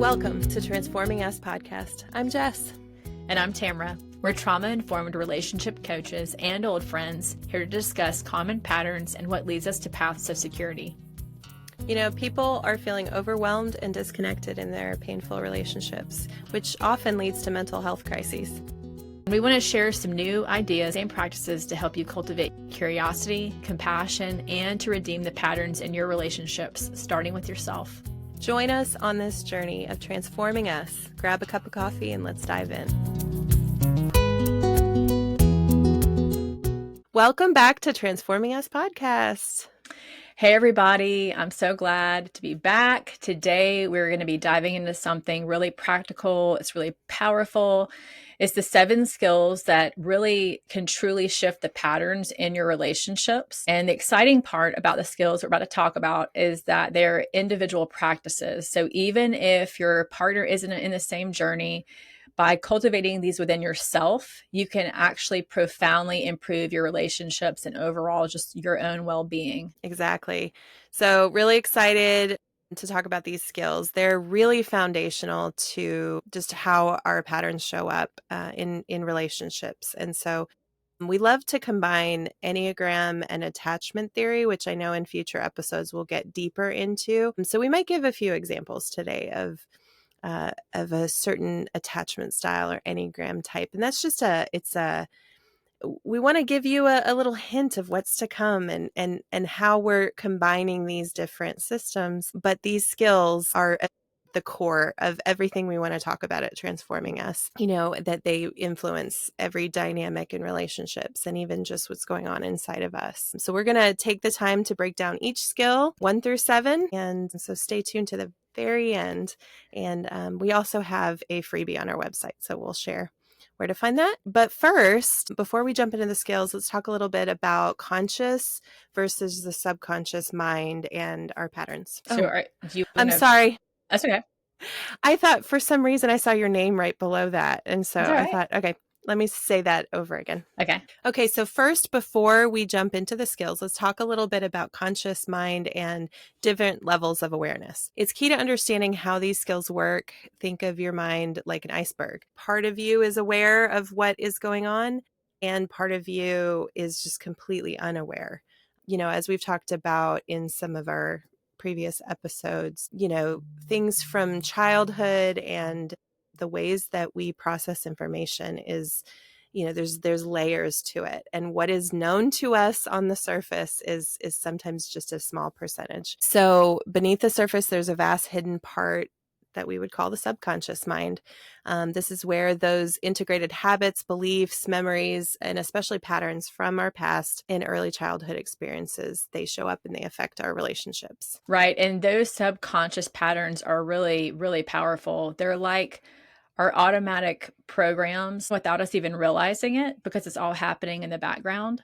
Welcome to Transforming Us podcast. I'm Jess. And I'm Tamara. We're trauma-informed relationship coaches and old friends here to discuss common patterns and what leads us to paths of security. You know, people are feeling overwhelmed and disconnected in their painful relationships, which often leads to mental health crises. We want to share some new ideas and practices to help you cultivate curiosity, compassion, and to redeem the patterns in your relationships, starting with yourself. Join us on this journey of transforming us. Grab a cup of coffee and let's dive in. Welcome back to Transforming Us podcast. Hey everybody, I'm so glad to be back. Today we're going to be diving into something really practical. It's really powerful. It's the 7 skills that really can truly shift the patterns in your relationships. And the exciting part about the skills we're about to talk about is that they're individual practices. So even if your partner isn't in the same journey, by cultivating these within yourself, you can actually profoundly improve your relationships and overall just your own well-being. Exactly. So really excited to talk about these skills. They're really foundational to just how our patterns show up in relationships. And so we love to combine Enneagram and attachment theory, which I know in future episodes we'll get deeper into. So we might give a few examples today of a certain attachment style or Enneagram type. And that's just we want to give you a little hint of what's to come and how we're combining these different systems. But these skills are at the core of everything we want to talk about at Transforming Us, you know, that they influence every dynamic in relationships and even just what's going on inside of us. So we're going to take the time to break down each skill 1 through 7. And so stay tuned to the very end. And we also have a freebie on our website. So we'll share where to find that. But first, before we jump into the skills, let's talk a little bit about conscious versus the subconscious mind and our patterns. I'm sorry. That's okay. I thought for some reason I saw your name right below that. And so I thought, okay, let me say that over again. Okay. So first, before we jump into the skills, let's talk a little bit about conscious mind and different levels of awareness. It's key to understanding how these skills work. Think of your mind like an iceberg. Part of you is aware of what is going on, and part of you is just completely unaware. You know, as we've talked about in some of our previous episodes, you know, things from childhood and the ways that we process information is, you know, there's layers to it. And what is known to us on the surface is sometimes just a small percentage. So beneath the surface, there's a vast hidden part that we would call the subconscious mind. This is where those integrated habits, beliefs, memories, and especially patterns from our past and early childhood experiences, they show up and they affect our relationships. Right. And those subconscious patterns are really, really powerful. They're like our automatic programs without us even realizing it because it's all happening in the background.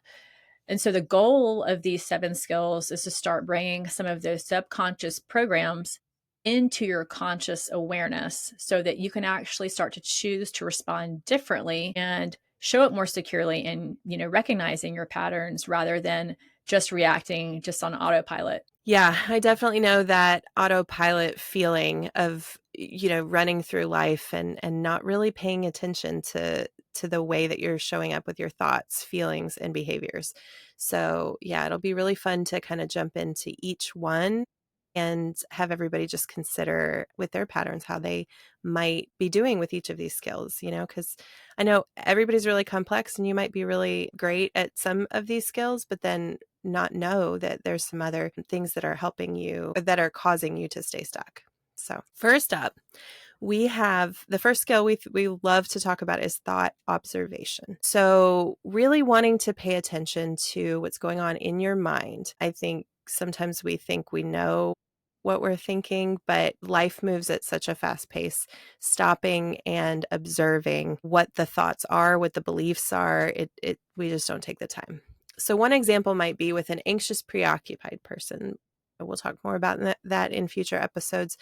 And so the goal of these 7 skills is to start bringing some of those subconscious programs into your conscious awareness so that you can actually start to choose to respond differently and show up more securely in, you know, recognizing your patterns rather than just reacting just on autopilot. Yeah, I definitely know that autopilot feeling of, you know, running through life and not really paying attention to the way that you're showing up with your thoughts, feelings, and behaviors. So yeah, it'll be really fun to kind of jump into each one and have everybody just consider with their patterns how they might be doing with each of these skills, you know, because I know everybody's really complex and you might be really great at some of these skills, but then not know that there's some other things that are helping you, that are causing you to stay stuck. So first up, we have the first skill we love to talk about is thought observation. So really wanting to pay attention to what's going on in your mind. I think sometimes we think we know what we're thinking, but life moves at such a fast pace. Stopping and observing what the thoughts are, what the beliefs are, we just don't take the time. So one example might be with an anxious, preoccupied person. We'll talk more about that in future episodes.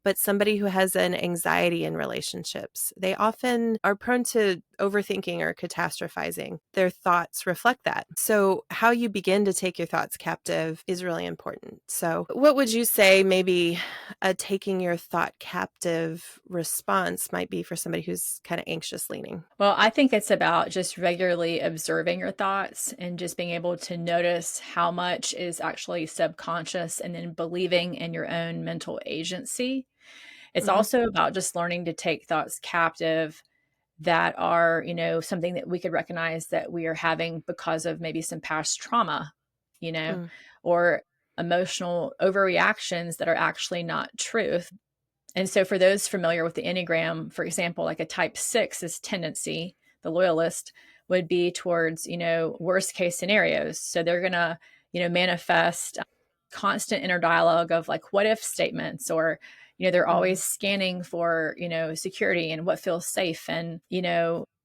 But somebody who has an anxiety in relationships, they often are prone to overthinking or catastrophizing. Their thoughts reflect that. So, how you begin to take your thoughts captive is really important. So, what would you say maybe a taking your thought captive response might be for somebody who's kind of anxious leaning? Well, I think it's about just regularly observing your thoughts and just being able to notice how much is actually subconscious and then believing in your own mental agency. It's Hmm. also about just learning to take thoughts captive that are, something that we could recognize that we are having because of maybe some past trauma, you know, Mm. or emotional overreactions that are actually not truth. And so, for those familiar with the Enneagram, for example, like a type 6's tendency, the loyalist, would be towards, worst case scenarios. So, they're going to, manifest constant inner dialogue of like what if statements, or, they're Mm. always scanning for, security and what feels safe, and,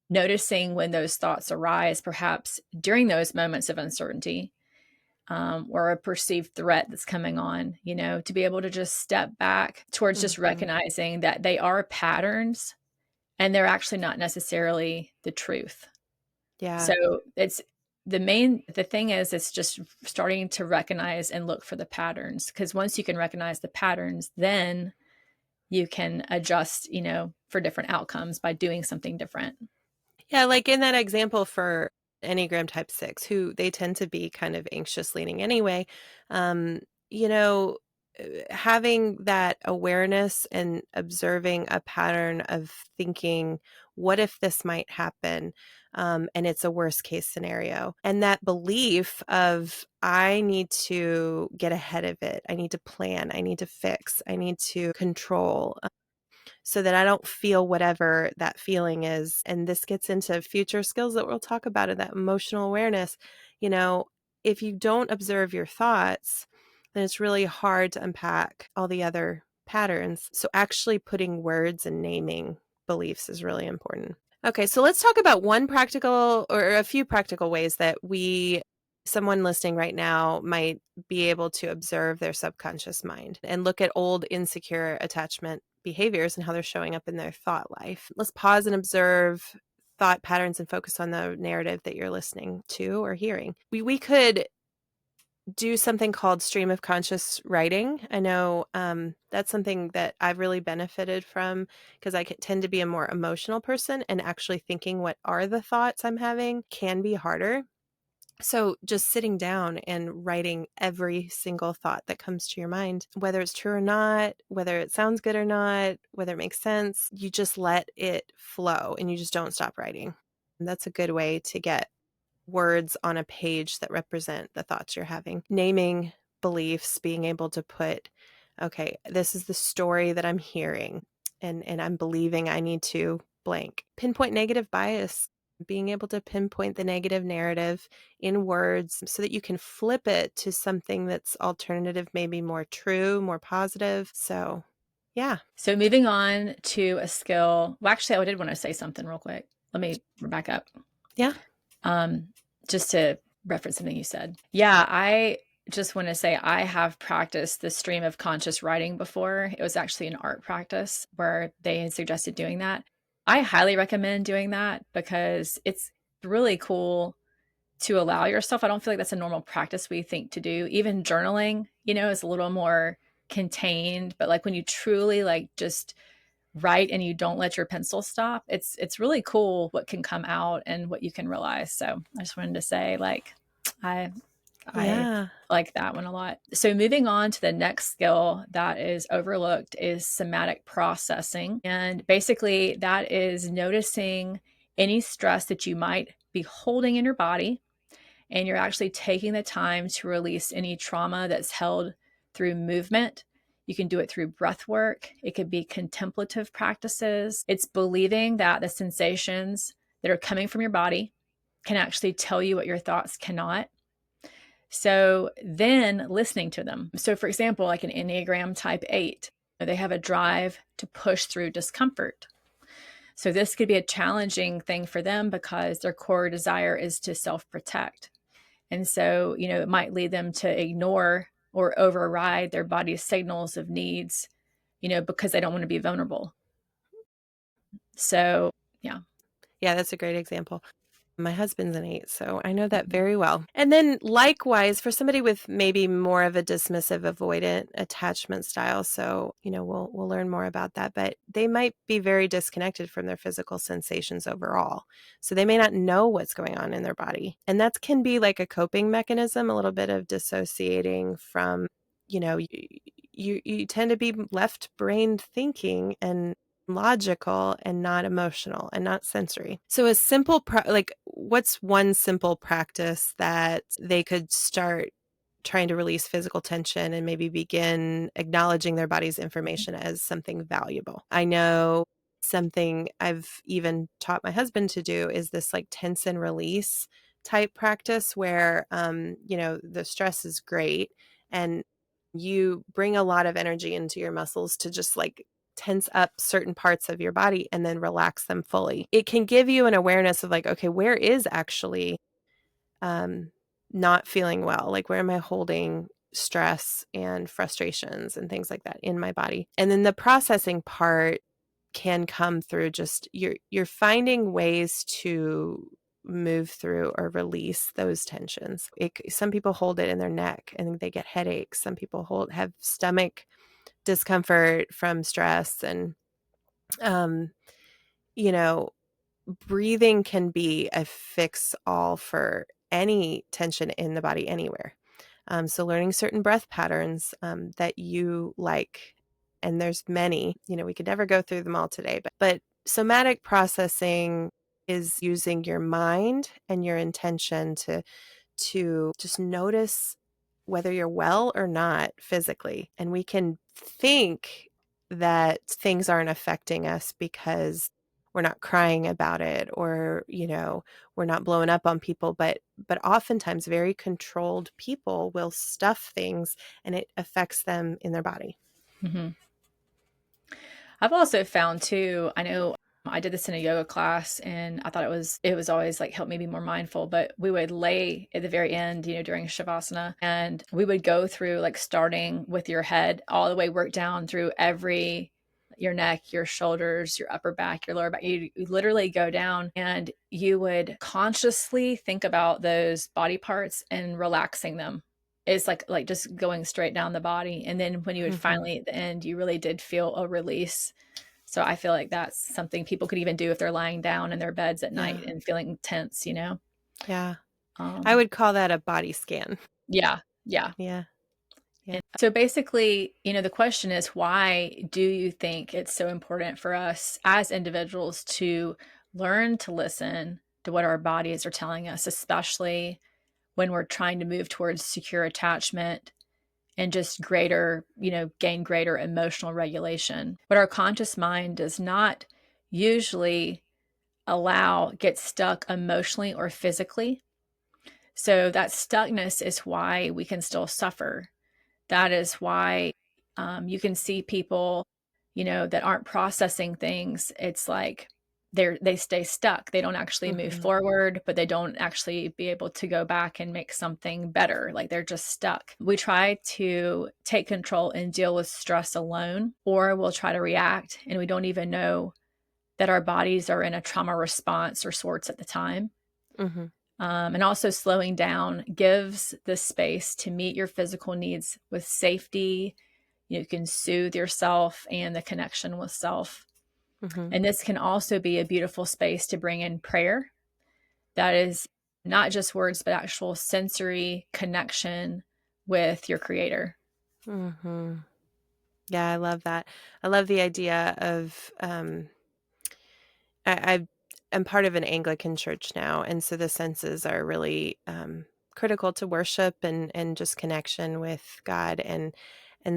noticing when those thoughts arise, perhaps during those moments of uncertainty, or a perceived threat that's coming on, to be able to just step back towards just Hmm. recognizing that they are patterns and they're actually not necessarily the truth. Yeah. So it's the thing is, it's just starting to recognize and look for the patterns. Because once you can recognize the patterns, then you can adjust, for different outcomes by doing something different. Yeah, like in that example for Enneagram type 6, who they tend to be kind of anxious leaning anyway, um, you know, having that awareness and observing a pattern of thinking, what if this might happen? And it's a worst case scenario. And that belief of, I need to get ahead of it. I need to plan. I need to fix. I need to control so that I don't feel whatever that feeling is. And this gets into future skills that we'll talk about in that emotional awareness. You know, if you don't observe your thoughts, then it's really hard to unpack all the other patterns. So actually putting words and naming beliefs is really important. Okay, so let's talk about one practical or a few practical ways that someone listening right now might be able to observe their subconscious mind and look at old insecure attachment behaviors and how they're showing up in their thought life. Let's pause and observe thought patterns and focus on the narrative that you're listening to or hearing. We could do something called stream of conscious writing. I know that's something that I've really benefited from because tend to be a more emotional person, and actually thinking what are the thoughts I'm having can be harder. So just sitting down and writing every single thought that comes to your mind, whether it's true or not, whether it sounds good or not, whether it makes sense, you just let it flow and you just don't stop writing. And that's a good way to get words on a page that represent the thoughts you're having. Naming beliefs, being able to put, okay, this is the story that I'm hearing, and I'm believing I need to blank. Pinpoint negative bias, being able to pinpoint the negative narrative in words so that you can flip it to something that's alternative, maybe more true, more positive. So, yeah. So moving on to a skill. Well, actually, I did want to say something real quick. Let me back up. Yeah. Um, just to reference something you said. Yeah, I just want to say I have practiced the stream of conscious writing before. It was actually an art practice where they had suggested doing that. I highly recommend doing that because it's really cool to allow yourself. I don't feel like that's a normal practice we think to do. Even journaling, is a little more contained, but like when you truly like just write and you don't let your pencil stop, it's really cool what can come out and what you can realize. So I just wanted to say, like, I Yeah. like that one a lot. So moving on to the next skill that is overlooked is somatic processing. And basically that is noticing any stress that you might be holding in your body, and you're actually taking the time to release any trauma that's held through movement. You can do it through breath work. It could be contemplative practices. It's believing that the sensations that are coming from your body can actually tell you what your thoughts cannot. So then listening to them. So, for example, like an Enneagram type 8, they have a drive to push through discomfort. So, this could be a challenging thing for them because their core desire is to self protect. And so, it might lead them to ignore or override their body's signals of needs, because they don't want to be vulnerable. So, yeah. Yeah, that's a great example. My husband's an 8, so I know that Mhm. very well. And then likewise, for somebody with maybe more of a dismissive avoidant attachment style, so, we'll learn more about that, but they might be very disconnected from their physical sensations overall. So they may not know what's going on in their body. And that can be like a coping mechanism, a little bit of dissociating from, you tend to be left brain thinking and logical and not emotional and not sensory. So a simple like what's one simple practice that they could start trying to release physical tension and maybe begin acknowledging their body's information as something valuable? I know something I've even taught my husband to do is this like tense and release type practice where the stress is great and you bring a lot of energy into your muscles to just like tense up certain parts of your body and then relax them fully. It can give you an awareness of like, okay, where is actually um, not feeling well? Like, where am I holding stress and frustrations and things like that in my body? And then the processing part can come through just you're finding ways to move through or release those tensions. Some people hold it in their neck and they get headaches. Some people have stomach discomfort from stress and um, you know, breathing can be a fix all for any tension in the body anywhere. So learning certain breath patterns that you like, and there's many, we could never go through them all today, but somatic processing is using your mind and your intention to just notice whether you're well or not physically. And we can think that things aren't affecting us because we're not crying about it or, we're not blowing up on people. But oftentimes very controlled people will stuff things and it affects them in their body. Mhm. I've also found too, I know I did this in a yoga class and I thought it was always like helped me be more mindful, but we would lay at the very end, during Shavasana, and we would go through like starting with your head all the way work down through your neck, your shoulders, your upper back, your lower back. You literally go down and you would consciously think about those body parts and relaxing them. It's like just going straight down the body. And then when you would Hmm. finally at the end, you really did feel a release. So I feel like that's something people could even do if they're lying down in their beds at Yeah. night and feeling tense. Yeah. I Um, would call that a body scan. yeah, yeah. Yeah. Yeah. And so basically, the question is, why do you think it's so important for us as individuals to learn to listen to what our bodies are telling us, especially when we're trying to move towards secure attachment and just gain greater emotional regulation? What our conscious mind does not usually get stuck emotionally or physically. So that stuckness is why we can still suffer. That is why you can see people, that aren't processing things. It's like they stay stuck. They don't actually move Hmm. forward, but they don't actually be able to go back and make something better. Like they're just stuck. We try to take control and deal with stress alone, or we'll try to react and we don't even know that our bodies are in a trauma response or sorts at the time. Hmm. And also, slowing down gives the space to meet your physical needs with safety. You can soothe yourself and the connection with self. Hmm. And this can also be a beautiful space to bring in prayer. That is not just words, but actual sensory connection with your creator. Hmm. Yeah, I love that. I love the idea of I'm part of an Anglican church now, and so the senses are really critical to worship and just connection with God, and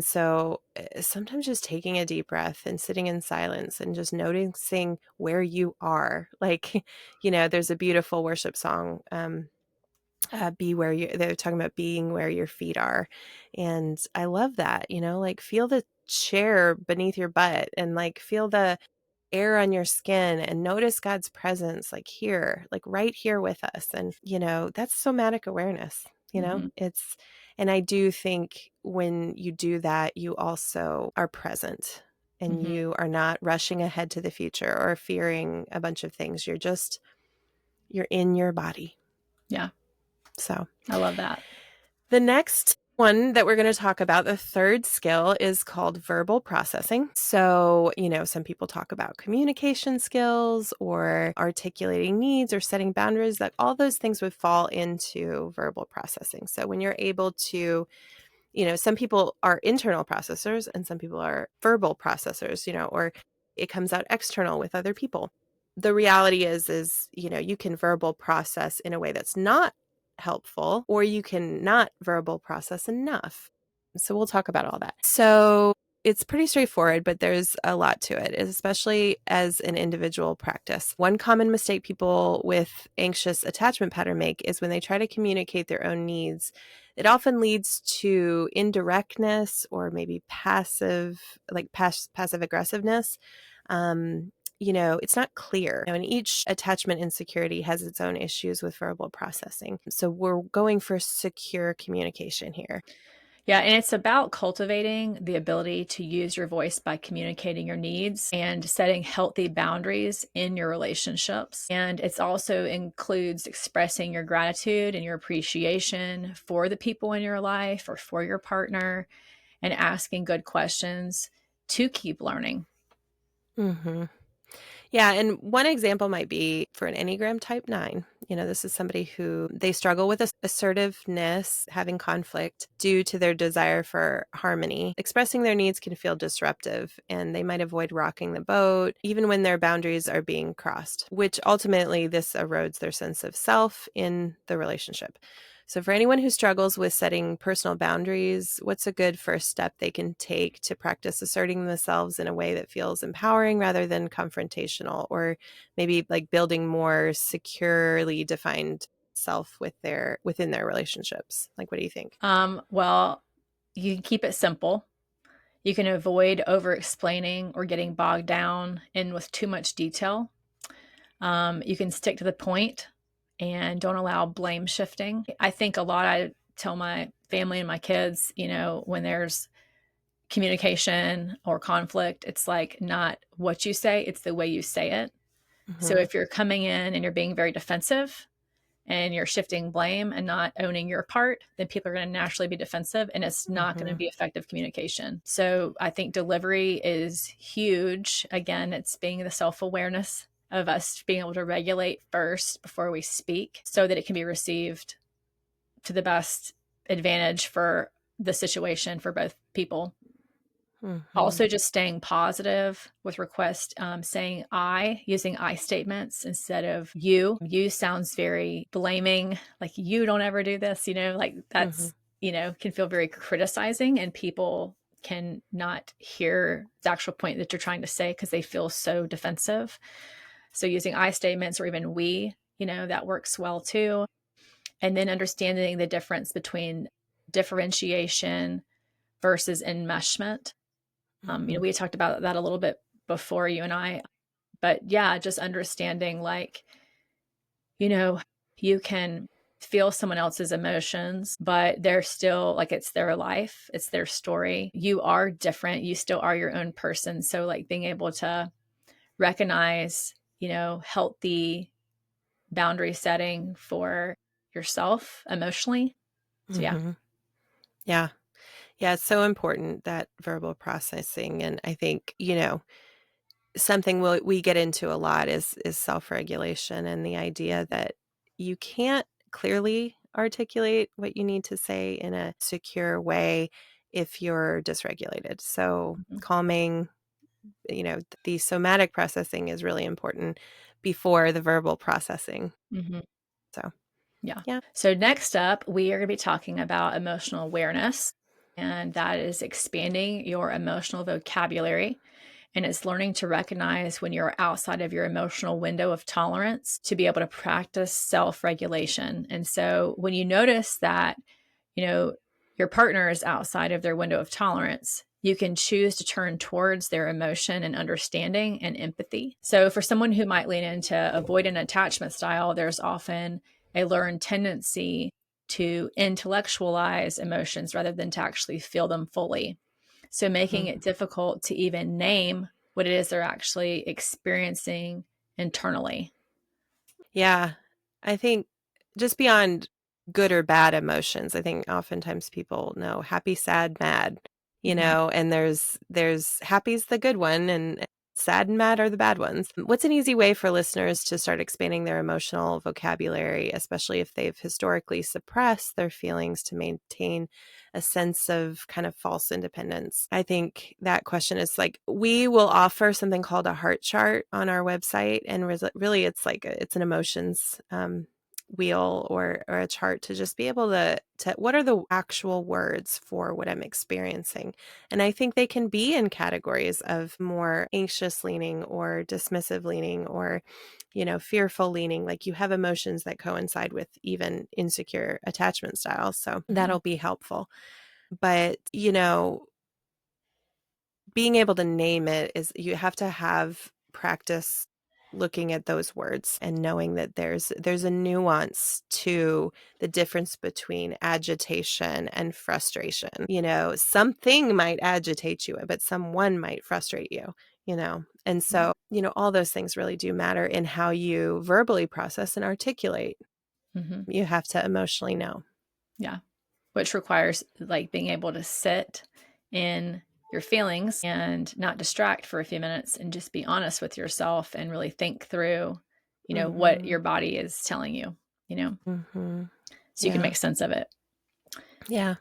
so sometimes just taking a deep breath and sitting in silence and just noticing where you are, like there's a beautiful worship song. Be where you they're talking about being where your feet are, and I love that, like feel the chair beneath your butt and like feel the air on your skin and notice God's presence like here, like right here with us. And, that's somatic awareness, Mhm. and I do think when you do that, you also are present. and Mhm. you are not rushing ahead to the future or fearing a bunch of things. You're in your body. Yeah, So I love that. the next one that we're going to talk about, the third skill, is called verbal processing. So, some people talk about communication skills or articulating needs or setting boundaries, that all those things would fall into verbal processing. So, when you're able to, some people are internal processors and some people are verbal processors, or it comes out external with other people. The reality is, you can verbal process in a way that's not helpful, or you can not verbal process enough. So we'll talk about all that. So it's pretty straightforward, but there's a lot to it, especially as an individual practice. One common mistake people with anxious attachment pattern make is when they try to communicate their own needs, it often leads to indirectness or maybe passive aggressiveness. It's not clear. And each attachment insecurity has its own issues with verbal processing. So we're going for secure communication here. Yeah, and it's about cultivating the ability to use your voice by communicating your needs and setting healthy boundaries in your relationships. And it's also includes expressing your gratitude and your appreciation for the people in your life or for your partner and asking good questions to keep learning. Mm-hmm. Yeah, and one example might be for an Enneagram type 9. This is somebody who they struggle with assertiveness, having conflict due to their desire for harmony. Expressing their needs can feel disruptive, and they might avoid rocking the boat, even when their boundaries are being crossed, which ultimately this erodes their sense of self in the relationship. So, for anyone who struggles with setting personal boundaries, what's a good first step they can take to practice asserting themselves in a way that feels empowering rather than confrontational, or maybe like building more securely defined self within their relationships? Like, what do you think? Well, you can keep it simple. You can avoid over explaining or getting bogged down in with too much detail. You can stick to the point and don't allow blame shifting. I think a lot, I tell my family and my kids, when there's communication or conflict, it's like not what you say, it's the way you say it. So Mm-hmm. if you're coming in and you're being very defensive and you're shifting blame and not owning your part, then people are going to naturally be defensive and it's not going to Mm-hmm. be effective communication. So I think delivery is huge. Again, it's being the self awareness of us being able to regulate first before we speak so that it can be received to the best advantage for the situation for both people. Mm-hmm. Also, just staying positive with request, saying I, using I statements instead of you. You sounds very blaming, like you don't ever do this, like Mm-hmm. that's, can feel very criticizing and people can not hear the actual point that you're trying to say because they feel so defensive. So using I statements or even we, that works well too. And then understanding the difference between differentiation versus enmeshment. Mm-hmm. We talked about that a little bit before, you and I, but yeah, just understanding like, you know, you can feel someone else's emotions, but they're still like it's their life, it's their story. You are different, you still are your own person. So, like, being able to recognize, healthy boundary setting for yourself emotionally. So, yeah. Mm-hmm. Yeah. Yeah, it's so important, that verbal processing. And I think, something we get into a lot is self-regulation, and the idea that you can't clearly articulate what you need to say in a secure way if you're dysregulated. So Mhm. calming, the somatic processing is really important before the verbal processing. Mhm. So, Yeah. yeah. So, next up, we are going to be talking about emotional awareness, and that is expanding your emotional vocabulary. And it's learning to recognize when you're outside of your emotional window of tolerance to be able to practice self regulation. And so, when you notice that, you know, your partner is outside of their window of tolerance, you can choose to turn towards their emotion and understanding and empathy. So, for someone who might lean into avoidant attachment style, there's often a learned tendency to intellectualize emotions rather than to actually feel them fully. So making Mhm. it difficult to even name what it is they're actually experiencing internally. Yeah. I think just beyond good or bad emotions, I think oftentimes people know happy, sad, mad, Mhm. and there's happy's the good one and sad and mad are the bad ones. What's an easy way for listeners to start expanding their emotional vocabulary, especially if they've historically suppressed their feelings to maintain a sense of kind of false independence? I think that question is like, we will offer something called a heart chart on our website. And really, it's like it's an emotions wheel or a chart to just be able to what are the actual words for what I'm experiencing. And I think they can be in categories of more anxious leaning or dismissive leaning or fearful leaning. Like you have emotions that coincide with even insecure attachment styles, so Mhm. that'll be helpful. But being able to name it is, you have to have practice looking at those words and knowing that there's a nuance to the difference between agitation and frustration. Something might agitate you, but someone might frustrate you. And Yeah. so, all those things really do matter in how you verbally process and articulate. Mhm. You have to emotionally know. Yeah. Which requires like being able to sit in your feelings and not distract for a few minutes and just be honest with yourself and really think through, what Mhm. your body is telling you, you know, Mhm. so you can Yeah. make sense of it. Yeah.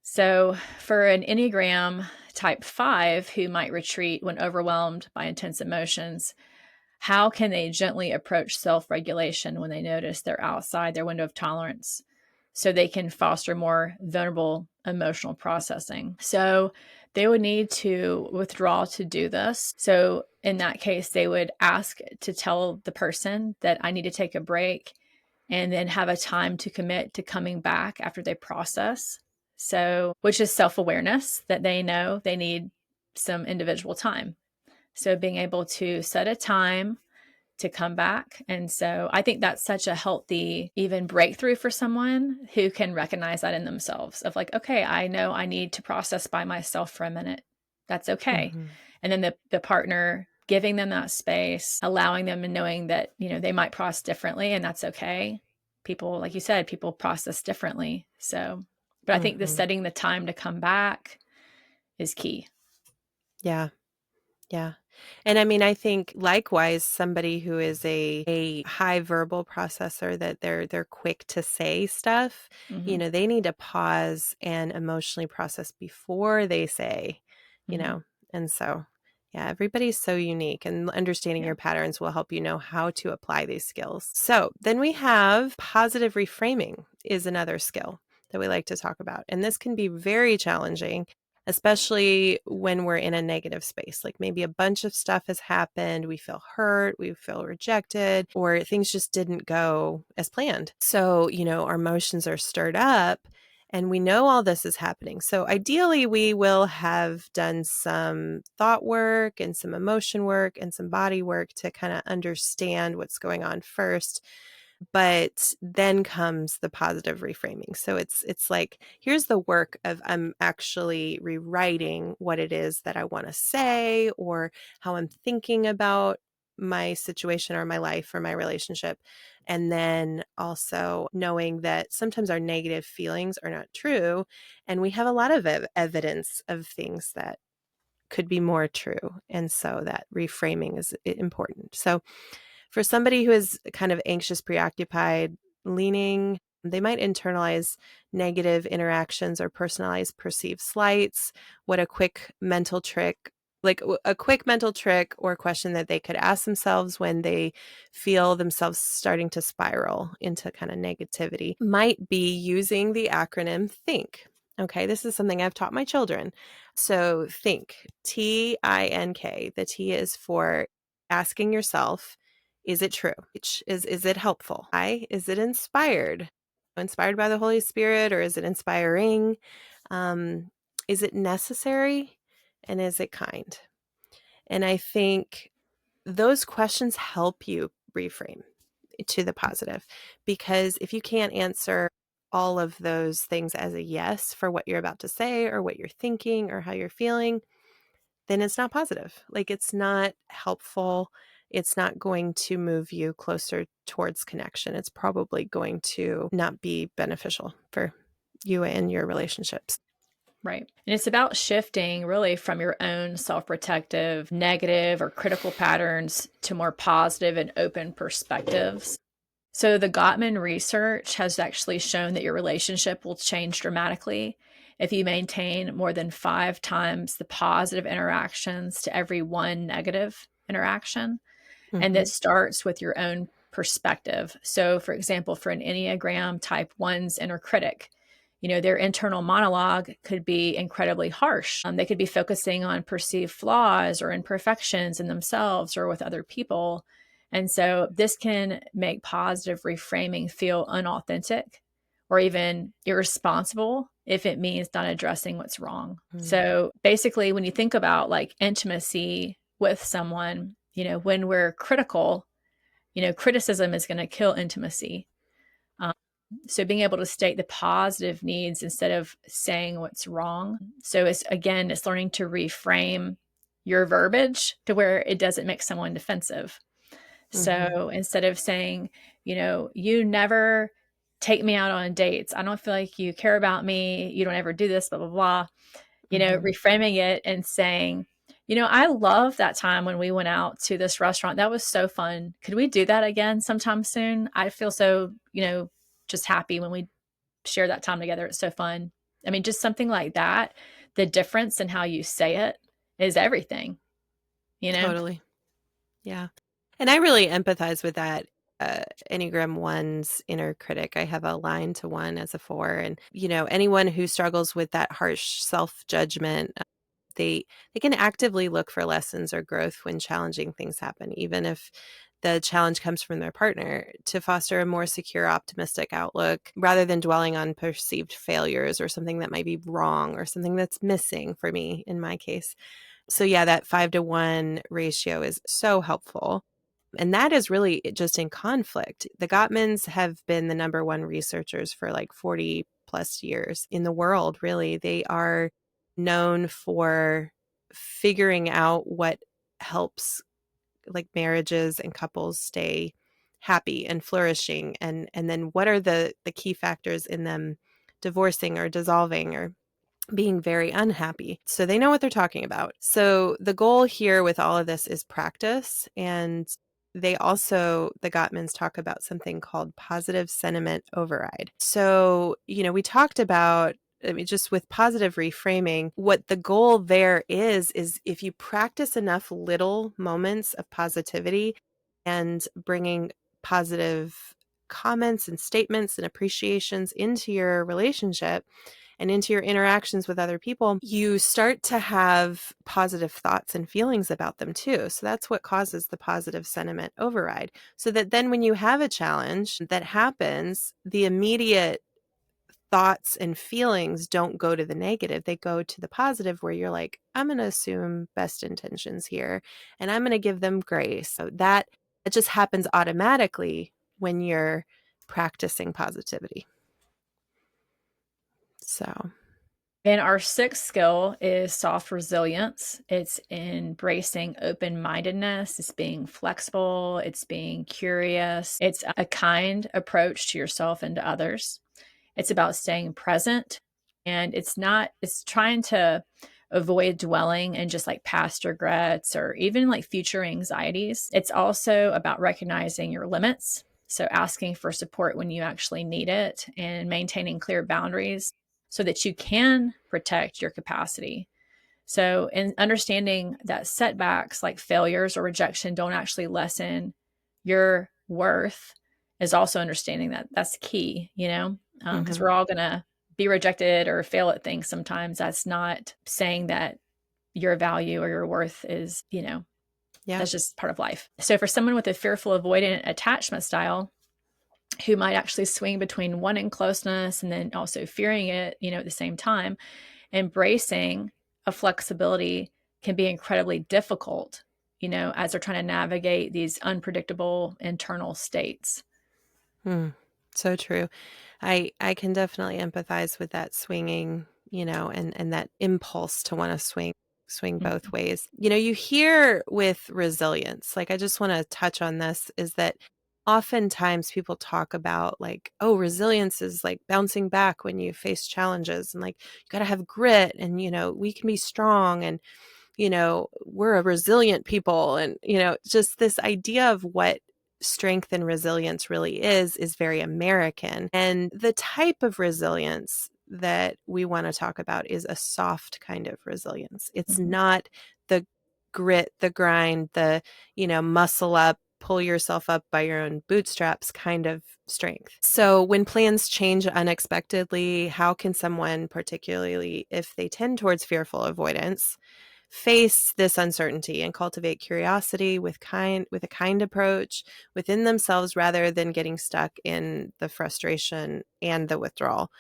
So, for an Enneagram type 5 who might retreat when overwhelmed by intense emotions, how can they gently approach self regulation when they notice they're outside their window of tolerance so they can foster more vulnerable emotional processing? So, they would need to withdraw to do this. So, in that case, they would ask to tell the person that I need to take a break and then have a time to commit to coming back after they process. So, which is self awareness that they know they need some individual time. So, being able to set a time to come back. And so, I think that's such a healthy, even breakthrough for someone who can recognize that in themselves of like, okay, I know I need to process by myself for a minute. That's okay. Mhm. And then the partner giving them that space, allowing them and knowing that, they might process differently and that's okay. People, like you said, people process differently. So, but I think the Mhm. setting the time to come back is key. Yeah. Yeah. And I mean, I think likewise, somebody who is a high verbal processor, that they're quick to say stuff, Hmm. they need to pause and emotionally process before they say, you Hmm. know. And so, yeah, everybody's so unique, and understanding Yeah. your patterns will help you know how to apply these skills. So then we have positive reframing is another skill that we like to talk about. And this can be very challenging, especially when we're in a negative space. Like maybe a bunch of stuff has happened, we feel hurt, we feel rejected, or things just didn't go as planned. So, our emotions are stirred up and we know all this is happening. So, ideally, we will have done some thought work and some emotion work and some body work to kind of understand what's going on first, but then comes the positive reframing. So it's like, here's the work of, I'm actually rewriting what it is that I want to say or how I'm thinking about my situation or my life or my relationship. And then also knowing that sometimes our negative feelings are not true, and we have a lot of evidence of things that could be more true. And so that reframing is important. So for somebody who is kind of anxious, preoccupied, leaning, they might internalize negative interactions or personalize perceived slights. What a quick mental trick, like a quick mental trick or question that they could ask themselves when they feel themselves starting to spiral into kind of negativity might be using the acronym THINK. Okay, this is something I've taught my children. So think, TINK. The T is for asking yourself, is it true? Is it helpful? Is it inspired? Inspired by the Holy Spirit, or is it inspiring? Um, is it necessary? And is it kind? And I think those questions help you reframe to the positive, because if you can't answer all of those things as a yes for what you're about to say or what you're thinking or how you're feeling, then it's not positive. Like, it's not helpful. It's not going to move you closer towards connection. It's probably going to not be beneficial for you and your relationships. Right. And it's about shifting really from your own self protective, negative, or critical patterns to more positive and open perspectives. So, the Gottman research has actually shown that your relationship will change dramatically if you maintain more than 5 times the positive interactions to every one negative interaction. And Hmm. that starts with your own perspective. So, for example, for an Enneagram type one's inner critic, their internal monologue could be incredibly harsh. They could be focusing on perceived flaws or imperfections in themselves or with other people. And so this can make positive reframing feel unauthentic or even irresponsible if it means not addressing what's wrong. Mm. So basically, when you think about like intimacy with someone, when we're critical, criticism is going to kill intimacy. Um, so being able to state the positive needs instead of saying what's wrong. So it's learning to reframe your verbiage to where it doesn't make someone defensive. Hmm. So instead of saying, you never take me out on dates. I don't feel like you care about me. You don't ever do this, blah, blah, blah. Hmm. Reframing it and saying, I love that time when we went out to this restaurant. That was so fun. Could we do that again sometime soon? I feel so, just happy when we share that time together. It's so fun. I mean, just something like that. The difference in how you say it is everything, you know? Totally. Yeah. And I really empathize with that. Enneagram one's inner critic. I have a line to one as a four. And, anyone who struggles with that harsh self judgment, they can actively look for lessons or growth when challenging things happen, even if the challenge comes from their partner, to foster a more secure, optimistic outlook rather than dwelling on perceived failures or something that might be wrong or something that's missing for me in my case. So, yeah, that 5-to-1 ratio is so helpful. And that is really just in conflict. The Gottmans have been the number one researchers for like 40 plus years in the world, really. They are known for figuring out what helps like marriages and couples stay happy and flourishing, and then what are the key factors in them divorcing or dissolving or being very unhappy. So they know what they're talking about. So the goal here with all of this is practice. And the Gottmans talk about something called positive sentiment override. So, we talked about, I mean, just with positive reframing, what the goal there is if you practice enough little moments of positivity and bringing positive comments and statements and appreciations into your relationship, and into your interactions with other people, you start to have positive thoughts and feelings about them too. So that's what causes the positive sentiment override. So that then when you have a challenge that happens, the immediate thoughts and feelings don't go to the negative. They go to the positive, where you're like, I'm going to assume best intentions here and I'm going to give them grace. So that it just happens automatically when you're practicing positivity. So, And our sixth skill is soft resilience. It's embracing open mindedness, it's being flexible, it's being curious, it's a kind approach to yourself and to others. It's about staying present, and it's trying to avoid dwelling in just like past regrets or even like future anxieties. It's also about recognizing your limits. So, asking for support when you actually need it and maintaining clear boundaries so that you can protect your capacity. So, in understanding that setbacks like failures or rejection don't actually lessen your worth, is also understanding that that's key, because mhm. we're all going to be rejected or fail at things sometimes. That's not saying that your value or your worth is, Yeah. that's just part of life. So, for someone with a fearful, avoidant attachment style, who might actually swing between wanting closeness and then also fearing it, at the same time, embracing a flexibility can be incredibly difficult, as they're trying to navigate these unpredictable internal states. Hmm. So true. I can definitely empathize with that swinging, and that impulse to want to swing both Mhm. ways. You hear with resilience, like I just want to touch on this, is that oftentimes people talk about like, oh, resilience is like bouncing back when you face challenges and like you got to have grit and we can be strong and we're a resilient people. And, just this idea of what strength and resilience really is very American. And the type of resilience that we want to talk about is a soft kind of resilience. It's Mhm. not the grit, the grind, the, muscle up, pull yourself up by your own bootstraps kind of strength. So when plans change unexpectedly, how can someone, particularly if they tend towards fearful avoidance, face this uncertainty and cultivate curiosity with a kind approach within themselves rather than getting stuck in the frustration and the withdrawal,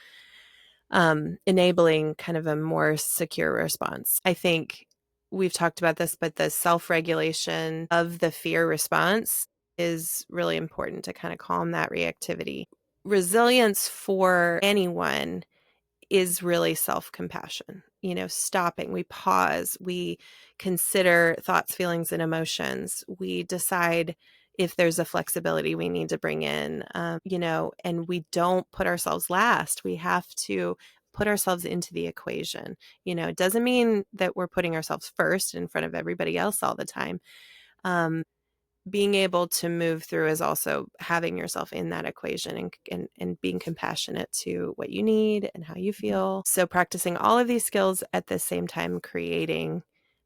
enabling kind of a more secure response. I think we've talked about this, but the self-regulation of the fear response is really important to kind of calm that reactivity. Resilience for anyone is really self-compassion. Stopping, we pause, we consider thoughts, feelings, and emotions. We decide if there's a flexibility we need to bring in, and we don't put ourselves last. We have to put ourselves into the equation. It doesn't mean that we're putting ourselves first in front of everybody else all the time. Um, Being able to move through is also having yourself in that equation and being compassionate to what you need and how you feel. So practicing all of these skills at the same time, creating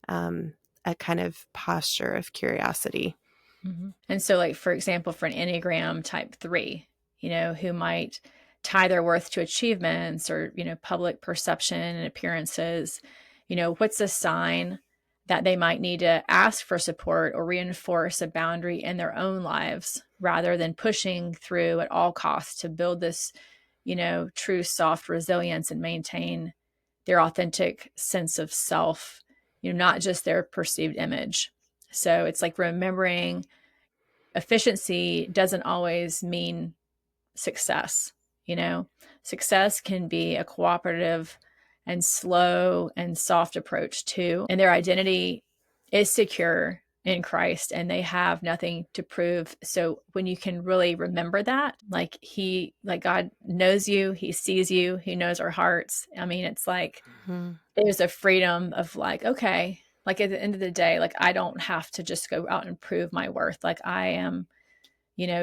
a kind of posture of curiosity. Mhm. And so, like, for example, for an Enneagram type 3, who might tie their worth to achievements or, public perception and appearances, what's a sign that they might need to ask for support or reinforce a boundary in their own lives rather than pushing through at all costs to build this, true soft resilience and maintain their authentic sense of self, not just their perceived image. So it's like remembering efficiency doesn't always mean success. You know, success can be a cooperative and slow and soft approach too. And their identity is secure in Christ and they have nothing to prove. So when you can really remember that, like God knows you, he sees you, he knows our hearts. I mean, it's like Mhm. there's a freedom of like, okay, like at the end of the day, like I don't have to just go out and prove my worth. Like I am,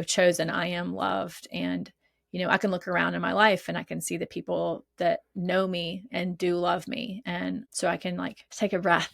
chosen, I am loved. And, I can look around in my life and I can see the people that know me and do love me. And so I can like take a breath,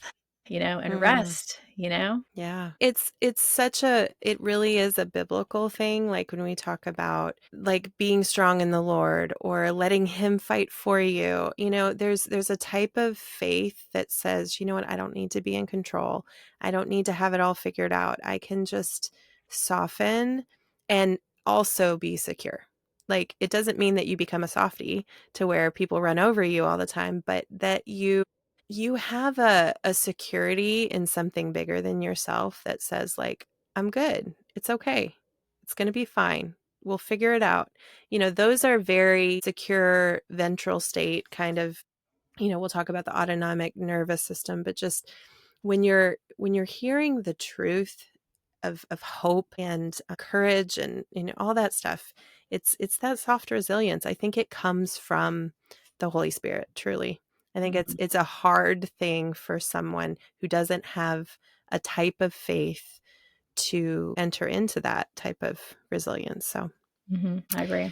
and Mm. rest. Yeah. It's such it really is a biblical thing, like when we talk about like being strong in the Lord or letting him fight for you. There's a type of faith that says, you know what, I don't need to be in control. I don't need to have it all figured out. I can just soften and also be secure. Like it doesn't mean that you become a softie to where people run over you all the time, but that you have a security in something bigger than yourself that says like, I'm good. It's okay. It's going to be fine. We'll figure it out. Those are very secure ventral state kind of, we'll talk about the autonomic nervous system, but just when you're hearing the truth of hope and courage and all that stuff, it's that soft resilience. I think it comes from the Holy Spirit, truly. I think it's Mhm. it's a hard thing for someone who doesn't have a type of faith to enter into that type of resilience. I agree.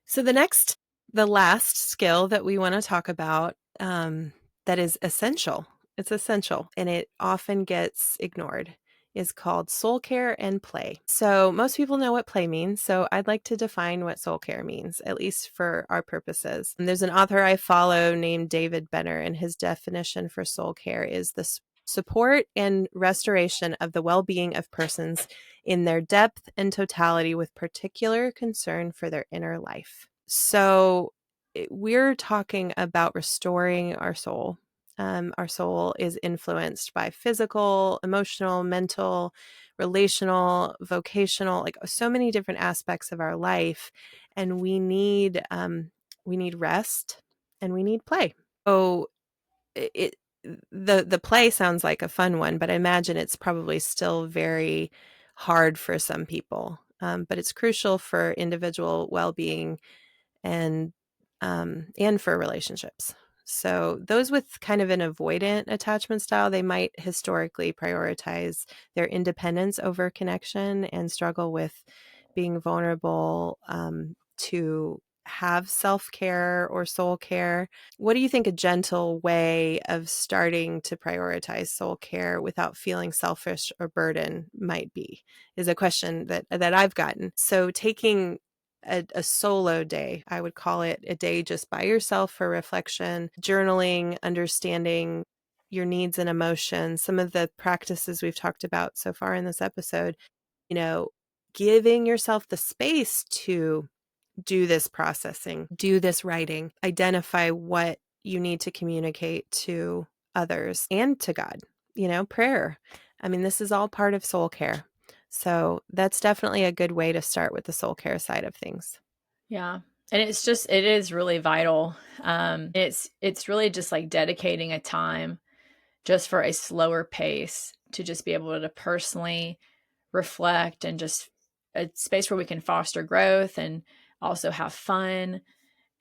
So the last skill that we want to talk about, that is essential. It's essential, and it often gets ignored. Is called soul care and play. So most people know what play means. So I'd like to define what soul care means, at least for our purposes. And there's an author I follow named David Benner, and his definition for soul care is the support and restoration of the well-being of persons in their depth and totality with particular concern for their inner life. So we're talking about restoring our soul Our soul is influenced by physical, emotional, mental, relational, vocational, like so many different aspects of our life, and we need rest and we need play. So it the play sounds like a fun one, but I imagine it's probably still very hard for some people. But it's crucial for individual well-being and for relationships. So those with kind of an avoidant attachment style, they might historically prioritize their independence over connection and struggle with being vulnerable to have self-care or soul care. What do you think a gentle way of starting to prioritize soul care without feeling selfish or burden might be? Is a question that I've gotten. So taking a solo day. I would call it a day just by yourself for reflection, journaling, understanding your needs and emotions. Some of the practices we've talked about so far in this episode, you know, giving yourself the space to do this processing, do this writing, identify what you need to communicate to others and to God, prayer. I mean, this is all part of soul care. So that's definitely a good way to start with the soul care side of things. Yeah. And it is really vital. It's really just like dedicating a time just for a slower pace to just be able to personally reflect and just a space where we can foster growth and also have fun.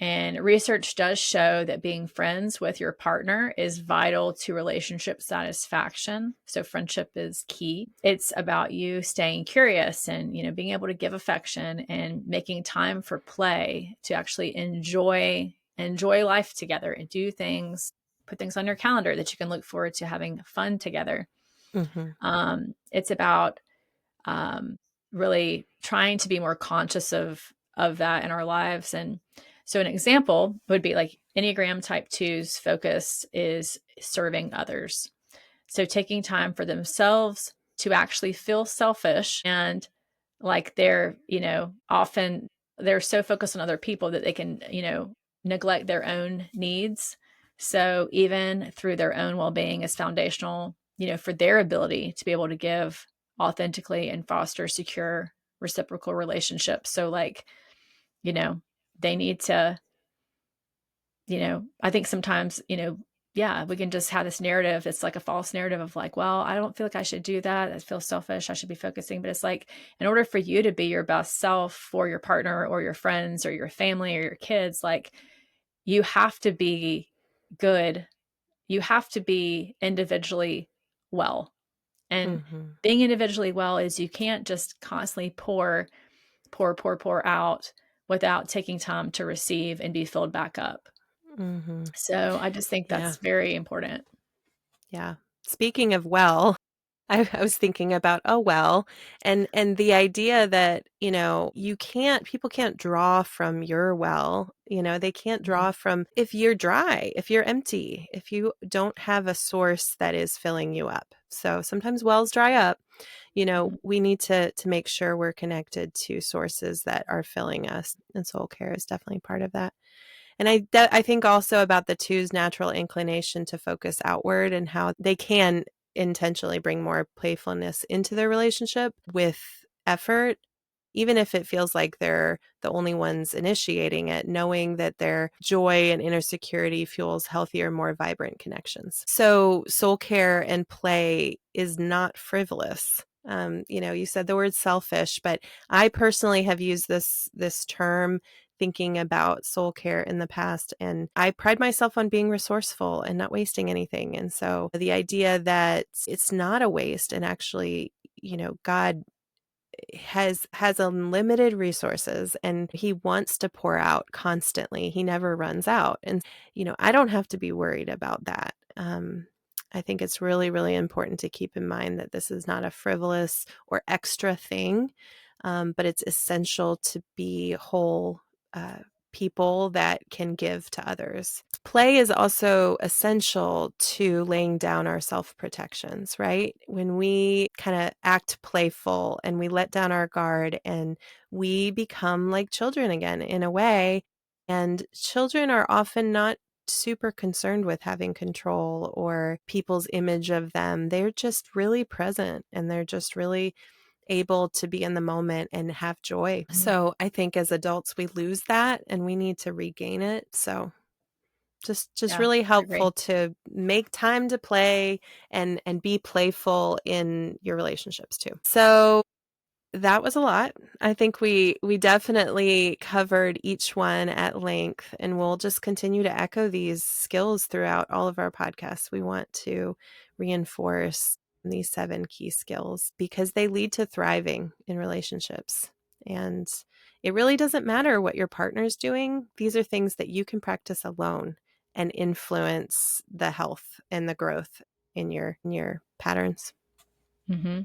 And research does show that being friends with your partner is vital to relationship satisfaction. So friendship is key. It's about you staying curious and, being able to give affection and making time for play to actually enjoy life together and do things, put things on your calendar that you can look forward to having fun together. Mm-hmm. It's about um, really trying to be more conscious of that in our lives. And so an example would be like Enneagram type two's focus is serving others. So taking time for themselves to actually feel selfish and like often they're so focused on other people that they can, neglect their own needs. So even through their own well-being is foundational, for their ability to be able to give authentically and foster secure reciprocal relationships. So like, you know, they need to, I think sometimes, yeah, we can just have this narrative. It's like a false narrative of like, well, I don't feel like I should do that. I feel selfish. I should be focusing. But it's like, in order for you to be your best self for your partner or your friends or your family or your kids, like you have to be good. You have to be individually well. And Mm-hmm. being individually well is you can't just constantly pour out without taking time to receive and be filled back up. Mm-hmm. So I just think Yeah. that's very important. Yeah. Speaking of I was thinking about a well and the idea that, people can't draw from your well, they can't Mhm. draw from if you're dry, if you're empty, if you don't have a source that is filling you up. So sometimes wells dry up. Mhm. We need to make sure we're connected to sources that are filling us, and soul care is definitely part of that. And I think also about the two's natural inclination to focus outward and how they can intentionally bring more playfulness into their relationship with effort, even if it feels like they're the only ones initiating it, knowing that their joy and inner security fuels healthier, more vibrant connections. So soul care and play is not frivolous. You said the word selfish, but I personally have used this term thinking about soul care in the past, and I pride myself on being resourceful and not wasting anything. And so the idea that it's not a waste, and actually, God has unlimited resources and he wants to pour out constantly. He never runs out. And I don't have to be worried about that. I think it's really, really important to keep in mind that this is not a frivolous or extra thing, but it's essential to be whole uh, people that can give to others. Play is also essential to laying down our self protections, right? When we kind of act playful and we let down our guard and we become like children again in a way, and children are often not super concerned with having control or people's image of them. They're just really present, and they're just really able to be in the moment and have joy. So I think as adults, we lose that and we need to regain it. So just Yeah, really I agree. helpful to make time to play and be playful in your relationships too. So that was a lot. I think we definitely covered each one at length, and we'll just continue to echo these skills throughout all of our podcasts. We want to reinforce these 7 key skills because they lead to thriving in relationships. And it really doesn't matter what your partner's doing. These are things that you can practice alone and influence the health and the growth in your patterns. Mm-hmm.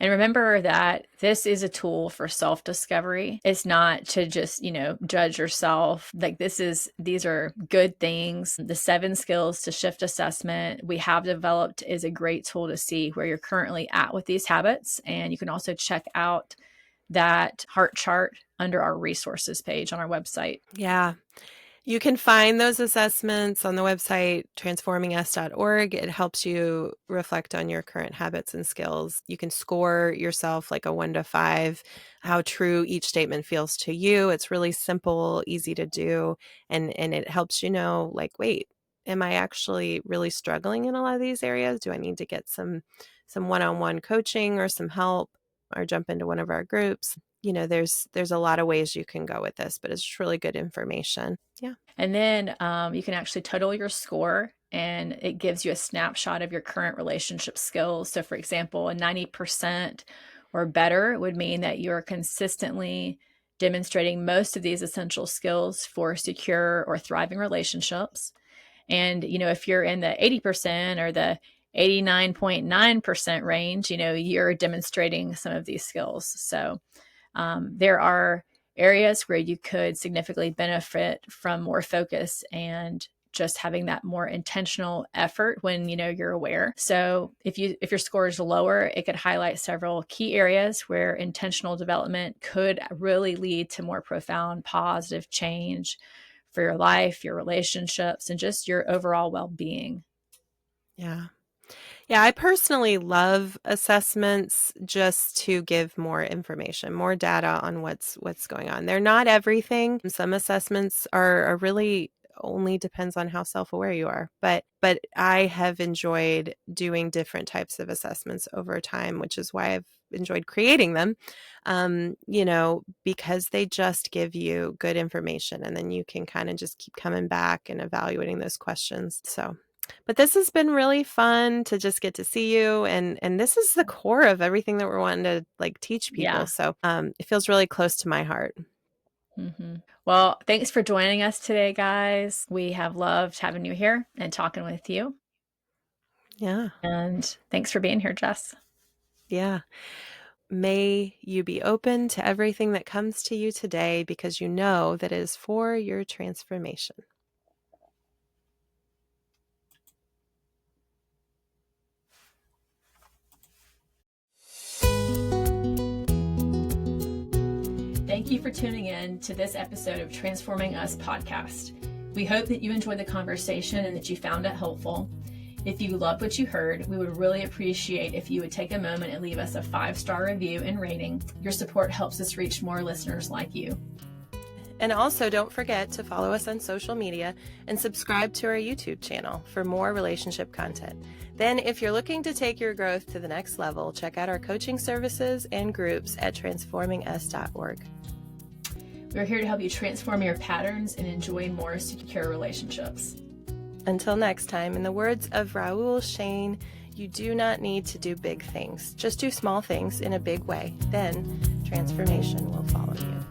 And remember that this is a tool for self-discovery. It's not to just, judge yourself. Like these are good things. The 7 skills to shift assessment we have developed is a great tool to see where you're currently at with these habits. And you can also check out that heart chart under our resources page on our website. Yeah. You can find those assessments on the website, transformingus.org. It helps you reflect on your current habits and skills. You can score yourself like a 1 to 5, how true each statement feels to you. It's really simple, easy to do, and it helps you know, like, wait, am I actually really struggling in a lot of these areas? Do I need to get some one-on-one coaching or some help or jump into one of our groups? There's a lot of ways you can go with this, but it's really good information. Yeah. And then you can actually total your score, and it gives you a snapshot of your current relationship skills. So, for example, a 90% or better would mean that you're consistently demonstrating most of these essential skills for secure or thriving relationships. And, if you're in the 80% or the 89.9% range, you're demonstrating some of these skills. So, there are areas where you could significantly benefit from more focus and just having that more intentional effort when you're aware. So if your score is lower, it could highlight several key areas where intentional development could really lead to more profound positive change for your life, your relationships, and just your overall well-being. Yeah. Yeah, I personally love assessments just to give more information, more data on what's going on. They're not everything. Some assessments are really only depends on how self-aware you are. But I have enjoyed doing different types of assessments over time, which is why I've enjoyed creating them. Because they just give you good information, and then you can kind of just keep coming back and evaluating those questions. But this has been really fun to just get to see you, and this is the core of everything that we're wanting to like teach people. Yeah. So it feels really close to my heart. Mm-hmm. Well, thanks for joining us today, guys. We have loved having you here and talking with you. Yeah. And thanks for being here, Jess. Yeah. May you be open to everything that comes to you today because you know that it is for your transformation. Thank you for tuning in to this episode of Transforming Us podcast. We hope that you enjoyed the conversation and that you found it helpful. If you loved what you heard, we would really appreciate if you would take a moment and leave us a 5-star review and rating. Your support helps us reach more listeners like you. And also, don't forget to follow us on social media and subscribe to our YouTube channel for more relationship content. Then, if you're looking to take your growth to the next level, check out our coaching services and groups at transformingus.org. We're here to help you transform your patterns and enjoy more secure relationships. Until next time, in the words of Raoul Shane, you do not need to do big things. Just do small things in a big way. Then transformation will follow you.